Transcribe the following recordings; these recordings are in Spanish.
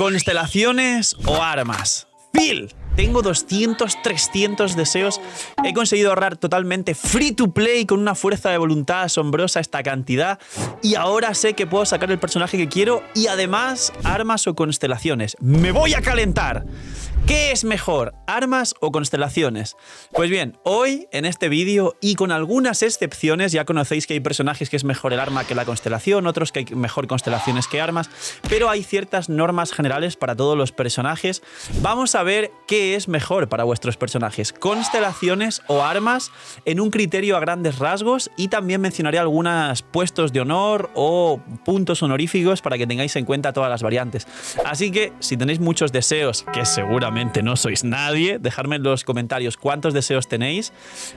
¿Constelaciones o armas? Phil, tengo 200, 300 deseos. He conseguido ahorrar totalmente free to play con una fuerza de voluntad asombrosa esta cantidad. Y ahora sé que puedo sacar el personaje que quiero y además armas o constelaciones. ¡Me voy a calentar! ¿Qué es mejor, armas o constelaciones? Pues bien, hoy en este vídeo y con algunas excepciones, ya conocéis que hay personajes que es mejor el arma que la constelación, otros que hay mejor constelaciones que armas, pero hay ciertas normas generales para todos los personajes. Vamos a ver qué es mejor para vuestros personajes, constelaciones o armas, en un criterio a grandes rasgos, y también mencionaré algunos puestos de honor o puntos honoríficos para que tengáis en cuenta todas las variantes. Así que si tenéis muchos deseos, que seguramente no sois nadie, dejadme en los comentarios cuántos deseos tenéis,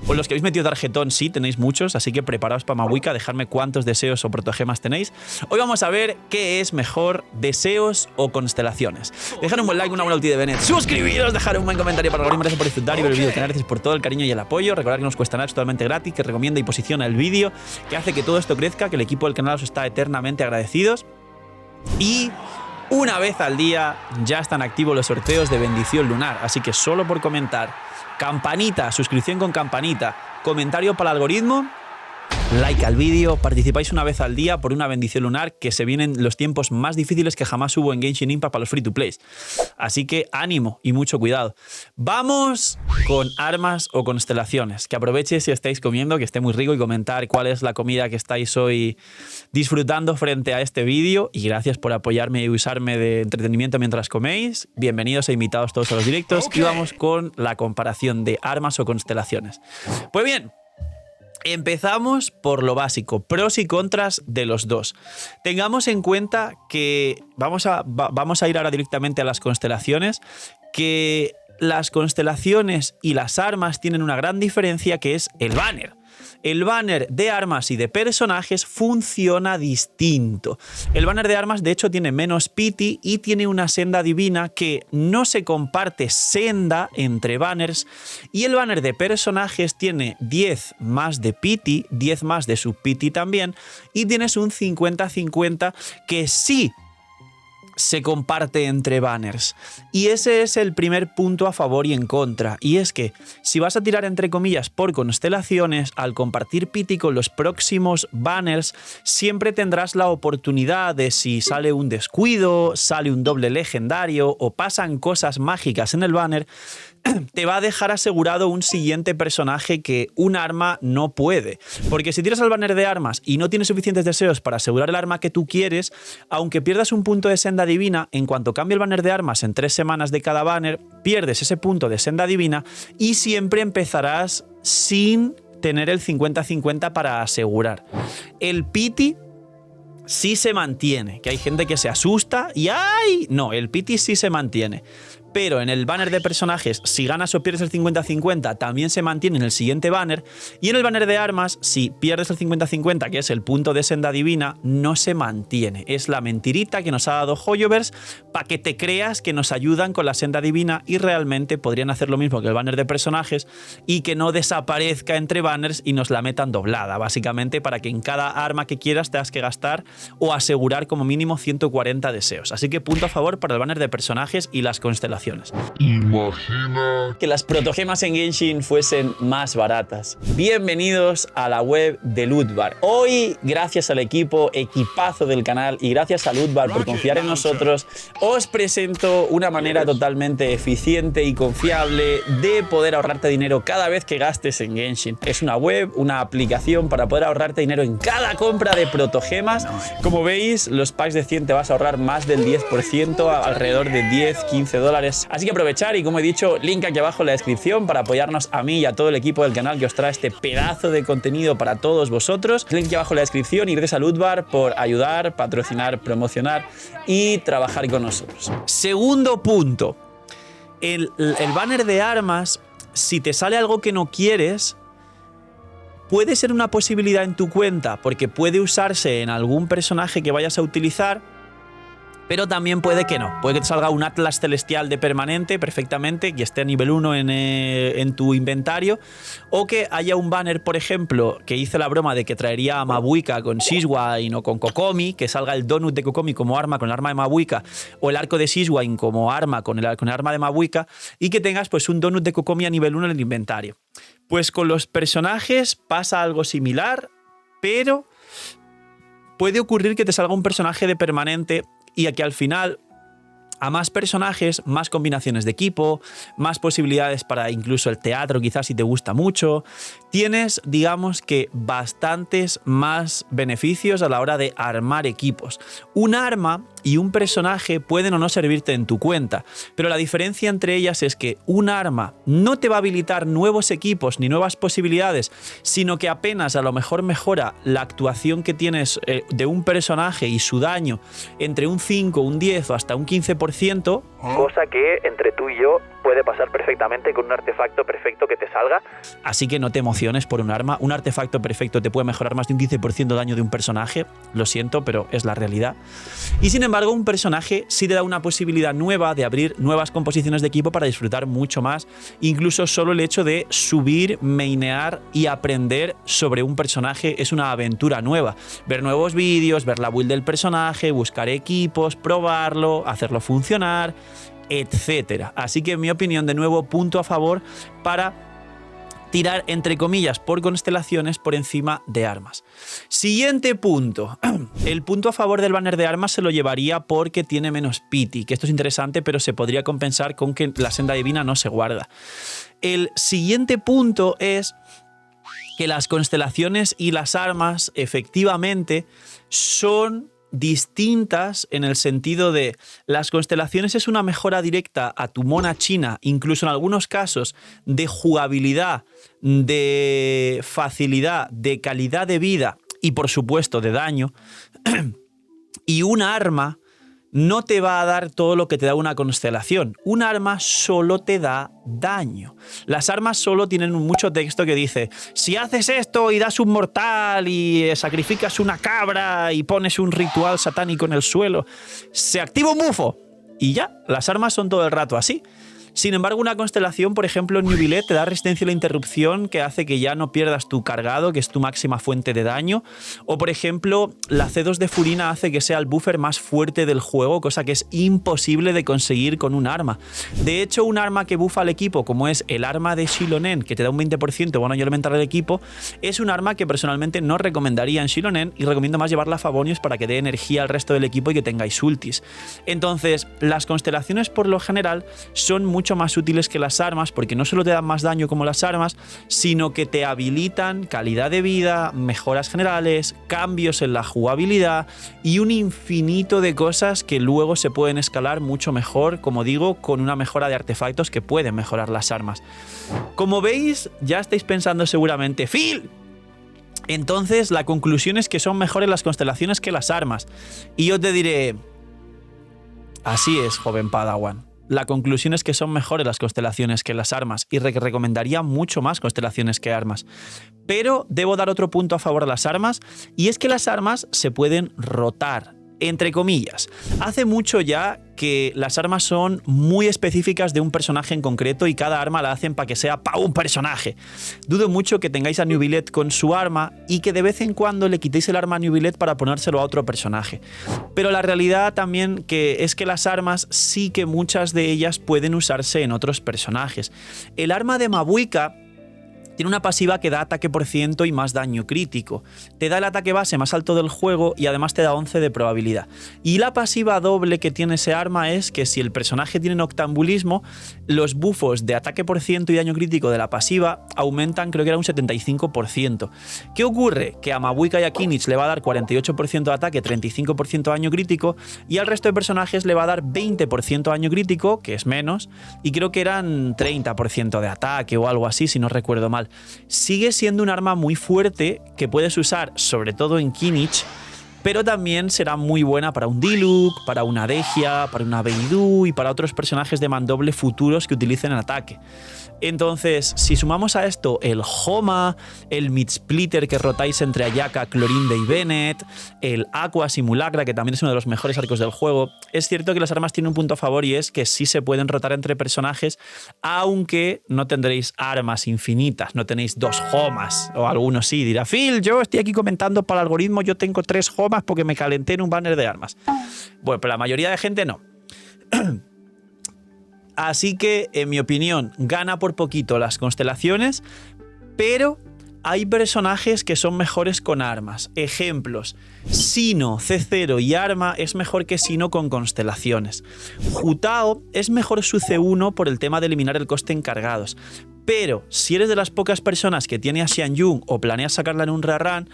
o los que habéis metido tarjetón sí tenéis muchos, así que preparaos para Mahuika, dejadme cuántos deseos o protogemas tenéis. Hoy vamos a ver qué es mejor, deseos o constelaciones. Dejad un buen like, una buena ulti de Bennett, suscribiros, dejad un buen comentario para el algoritmo, gracias por disfrutar y ver el vídeo, gracias por todo el cariño y el apoyo. Recordad que no os cuesta nada, es totalmente gratis, que recomienda y posiciona el vídeo, que hace que todo esto crezca, que el equipo del canal os está eternamente agradecidos. Y una vez al día ya están activos los sorteos de bendición lunar, así que solo por comentar, campanita, suscripción con campanita, comentario para el algoritmo, like al vídeo, participáis una vez al día por una bendición lunar, que se vienen los tiempos más difíciles que jamás hubo en Genshin Impact para los free to plays. Así que ánimo y mucho cuidado. Vamos con armas o constelaciones. Que aproveche si estáis comiendo, que esté muy rico, y comentar cuál es la comida que estáis hoy disfrutando frente a este vídeo. Y gracias por apoyarme y usarme de entretenimiento mientras coméis. Bienvenidos e invitados todos a los directos. Y vamos con la comparación de armas o constelaciones. Pues bien, empezamos por lo básico, pros y contras de los dos. Tengamos en cuenta que vamos a ir ahora directamente a las constelaciones, que las constelaciones y las armas tienen una gran diferencia, que es el banner. El banner de armas y de personajes funciona distinto. El banner de armas, de hecho, tiene menos pity y tiene una senda divina que no se comparte senda entre banners. Y el banner de personajes tiene 10 más de pity, 10 más de sub pity también. Y tienes un 50-50 que sí se comparte entre banners. Y ese es el primer punto a favor y en contra. Y es que si vas a tirar entre comillas por constelaciones, al compartir pity con los próximos banners, siempre tendrás la oportunidad de, si sale un descuido, sale un doble legendario o pasan cosas mágicas en el banner, te va a dejar asegurado un siguiente personaje que un arma no puede. Porque si tiras al banner de armas y no tienes suficientes deseos para asegurar el arma que tú quieres, aunque pierdas un punto de senda divina, en cuanto cambie el banner de armas en 3 semanas de cada banner, pierdes ese punto de senda divina y siempre empezarás sin tener el 50-50 para asegurar. El pity sí se mantiene, que hay gente que se asusta y ¡ay! No, el pity sí se mantiene. Pero en el banner de personajes, si ganas o pierdes el 50-50, también se mantiene en el siguiente banner. Y en el banner de armas, si pierdes el 50-50, que es el punto de senda divina, no se mantiene. Es la mentirita que nos ha dado Hoyoverse para que te creas que nos ayudan con la senda divina, y realmente podrían hacer lo mismo que el banner de personajes y que no desaparezca entre banners y nos la metan doblada, básicamente para que en cada arma que quieras tengas que gastar o asegurar como mínimo 140 deseos. Así que punto a favor para el banner de personajes y las constelaciones. Imagina que las protogemas en Genshin fuesen más baratas. Bienvenidos a la web de Lootbar. Hoy, gracias al equipazo del canal y gracias a Lootbar por confiar en nosotros, os presento una manera totalmente eficiente y confiable de poder ahorrarte dinero cada vez que gastes en Genshin. Es una web, una aplicación para poder ahorrarte dinero en cada compra de protogemas. Como veis, los packs de 100 te vas a ahorrar más del 10%, alrededor de 10-15 dólares. Así que aprovechar, y como he dicho, link aquí abajo en la descripción para apoyarnos a mí y a todo el equipo del canal que os trae este pedazo de contenido para todos vosotros. Link aquí abajo en la descripción, y gracias a Lootbar por ayudar, patrocinar, promocionar y trabajar con nosotros. Segundo punto, el banner de armas, si te sale algo que no quieres, puede ser una posibilidad en tu cuenta, porque puede usarse en algún personaje que vayas a utilizar Pero también puede que no. Puede que te salga un Atlas Celestial de permanente perfectamente y esté a nivel 1 en tu inventario. O que haya un banner, por ejemplo, que hice la broma de que traería a Mabuika con Shiswain o con Kokomi, que salga el donut de Kokomi como arma con el arma de Mabuika, o el arco de Shiswain como arma con el arma de Mabuika, y que tengas pues un donut de Kokomi a nivel 1 en el inventario. Pues con los personajes pasa algo similar, pero puede ocurrir que te salga un personaje de permanente y que al final, a más personajes, más combinaciones de equipo, más posibilidades para incluso el teatro, quizás si te gusta mucho, tienes, digamos que, bastantes más beneficios a la hora de armar equipos. Un arma y un personaje pueden o no servirte en tu cuenta, pero la diferencia entre ellas es que un arma no te va a habilitar nuevos equipos ni nuevas posibilidades, sino que apenas a lo mejor mejora la actuación que tienes de un personaje y su daño entre un 5, un 10 o hasta un 15%, cosa que entre tú y yo puede pasar perfectamente con un artefacto perfecto que te salga. Así que no te emociones por un arma. Un artefacto perfecto te puede mejorar más de un 15% de daño de un personaje. Lo siento, pero es la realidad. Y sin embargo, un personaje sí te da una posibilidad nueva de abrir nuevas composiciones de equipo para disfrutar mucho más. Incluso solo el hecho de subir, mainear y aprender sobre un personaje es una aventura nueva. Ver nuevos vídeos, ver la build del personaje, buscar equipos, probarlo, hacerlo funcionar, etcétera. Así que en mi opinión, de nuevo, punto a favor para tirar, entre comillas, por constelaciones por encima de armas. Siguiente punto. El punto a favor del banner de armas se lo llevaría porque tiene menos pity, que esto es interesante, pero se podría compensar con que la senda divina no se guarda. El siguiente punto es que las constelaciones y las armas efectivamente son distintas en el sentido de las constelaciones es una mejora directa a tu mona china, incluso en algunos casos de jugabilidad, de facilidad, de calidad de vida y por supuesto de daño. Y un arma no te va a dar todo lo que te da una constelación. Un arma solo te da daño. Las armas solo tienen mucho texto que dice: si haces esto y das un mortal y sacrificas una cabra y pones un ritual satánico en el suelo, se activa un bufo. Y ya, las armas son todo el rato así. Sin embargo, una constelación, por ejemplo, en Neuvillette te da resistencia a la interrupción, que hace que ya no pierdas tu cargado, que es tu máxima fuente de daño. O, por ejemplo, la C2 de Furina hace que sea el buffer más fuerte del juego, cosa que es imposible de conseguir con un arma. De hecho, un arma que buffa al equipo, como es el arma de Xilonen, que te da un 20% bueno y elemental al equipo, es un arma que personalmente no recomendaría en Xilonen y recomiendo más llevarla a Favonius para que dé energía al resto del equipo y que tengáis ultis. Entonces, las constelaciones por lo general son mucho más útiles que las armas porque no solo te dan más daño como las armas, sino que te habilitan calidad de vida, mejoras generales, cambios en la jugabilidad y un infinito de cosas que luego se pueden escalar mucho mejor, como digo, con una mejora de artefactos que pueden mejorar las armas. Como veis, ya estáis pensando seguramente: ¡Phil! Entonces la conclusión es que son mejores las constelaciones que las armas. Y yo te diré: así es, joven Padawan. La conclusión es que son mejores las constelaciones que las armas y recomendaría mucho más constelaciones que armas. Pero debo dar otro punto a favor de las armas, y es que las armas se pueden rotar, entre comillas. Hace mucho ya que las armas son muy específicas de un personaje en concreto y cada arma la hacen para que sea para un personaje. Dudo mucho que tengáis a Neuvillette con su arma y que de vez en cuando le quitéis el arma a Neuvillette para ponérselo a otro personaje. Pero la realidad también es que las armas sí que muchas de ellas pueden usarse en otros personajes. El arma de Mabuika tiene una pasiva que da ataque por ciento y más daño crítico. Te da el ataque base más alto del juego y además te da 11 de probabilidad. Y la pasiva doble que tiene ese arma es que si el personaje tiene noctambulismo, los buffos de ataque por ciento y daño crítico de la pasiva aumentan, creo que era un 75%. ¿Qué ocurre? Que a Mabuika y a Kinich le va a dar 48% de ataque, 35% de daño crítico, y al resto de personajes le va a dar 20% de daño crítico, que es menos, y creo que eran 30% de ataque o algo así, si no recuerdo mal. Sigue siendo un arma muy fuerte que puedes usar sobre todo en Kinich, pero también será muy buena para un Diluc, para una Dehya, para una Beidou y para otros personajes de mandoble futuros que utilicen el ataque. Entonces, si sumamos a esto el Homa, el Midsplitter que rotáis entre Ayaka, Clorinde y Bennett, el Aqua Simulacra, que también es uno de los mejores arcos del juego, es cierto que las armas tienen un punto a favor y es que sí se pueden rotar entre personajes, aunque no tendréis armas infinitas, no tenéis 2 Homas, o algunos sí, dirá, Phil, yo estoy aquí comentando para el algoritmo, yo tengo 3 Homas porque me calenté en un banner de armas. Bueno, pero la mayoría de gente no. Así que, en mi opinión, gana por poquito las constelaciones, pero hay personajes que son mejores con armas. Ejemplos, Sino, C0 y Arma es mejor que Sino con constelaciones. Jutao es mejor su C1 por el tema de eliminar el coste en cargados. Pero si eres de las pocas personas que tiene a Xianyun o planeas sacarla en un rerun,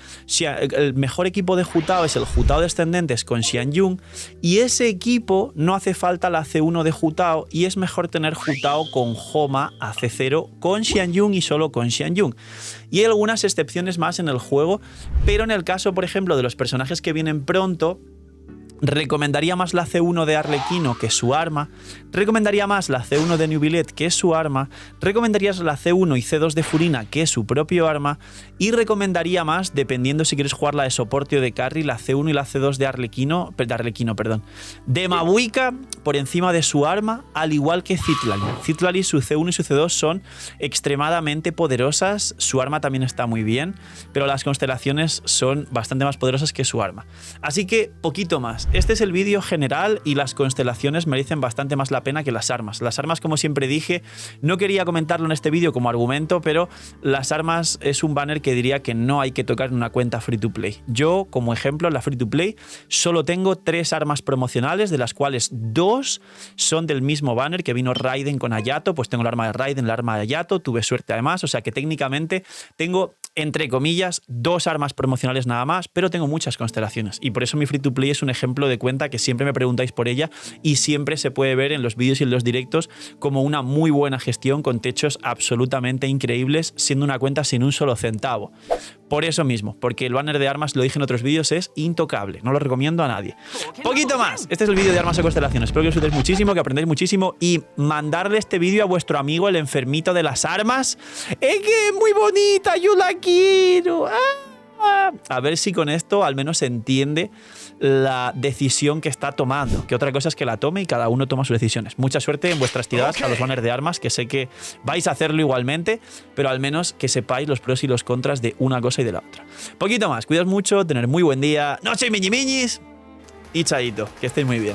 el mejor equipo de Jutao es el Jutao Descendentes con Xianyun, y ese equipo no hace falta la C1 de Jutao y es mejor tener Jutao con Homa a C0 con Xianyun y solo con Xianyun. Y hay algunas excepciones más en el juego, pero en el caso, por ejemplo, de los personajes que vienen pronto, recomendaría más la C1 de Arlequino que su arma, recomendaría más la C1 de Nubilet que es su arma, recomendarías la C1 y C2 de Furina que es su propio arma, y recomendaría más, dependiendo si quieres jugarla de soporte o de carry, la C1 y la C2 de Arlequino, de Mabuika por encima de su arma, al igual que Citlali. Citlali, su C1 y su C2 son extremadamente poderosas, su arma también está muy bien, pero las constelaciones son bastante más poderosas que su arma. Así que, poquito más. Este es el vídeo general y las constelaciones merecen bastante más la pena que las armas. Las armas, como siempre dije, no quería comentarlo en este vídeo como argumento, pero las armas es un banner que diría que no hay que tocar en una cuenta free to play. Yo, como ejemplo, en la free to play solo tengo 3 armas promocionales, de las cuales 2 son del mismo banner que vino Raiden con Hayato. Pues tengo el arma de Raiden, el arma de Hayato, tuve suerte además, o sea que técnicamente tengo, entre comillas, 2 armas promocionales nada más, pero tengo muchas constelaciones y por eso mi free to play es un ejemplo de cuenta que siempre me preguntáis por ella y siempre se puede ver en los vídeos y en los directos como una muy buena gestión con techos absolutamente increíbles, siendo una cuenta sin un solo centavo. Por eso mismo, porque el banner de armas, lo dije en otros vídeos, es intocable, no lo recomiendo a nadie. Poquito más, este es el vídeo de armas y constelaciones, espero que lo disfrutéis muchísimo, que aprendáis muchísimo y mandarle este vídeo a vuestro amigo el enfermito de las armas. ¡Es que es muy bonita, yo la quiero! A ver si con esto al menos se entiende la decisión que está tomando, que otra cosa es que la tome y cada uno toma sus decisiones. Mucha suerte en vuestras tiradas a los banners de armas, que sé que vais a hacerlo igualmente, pero al menos que sepáis los pros y los contras de una cosa y de la otra. Poquito más, cuidaos mucho, tener muy buen día, noche miñi miñis y chaito, que estéis muy bien.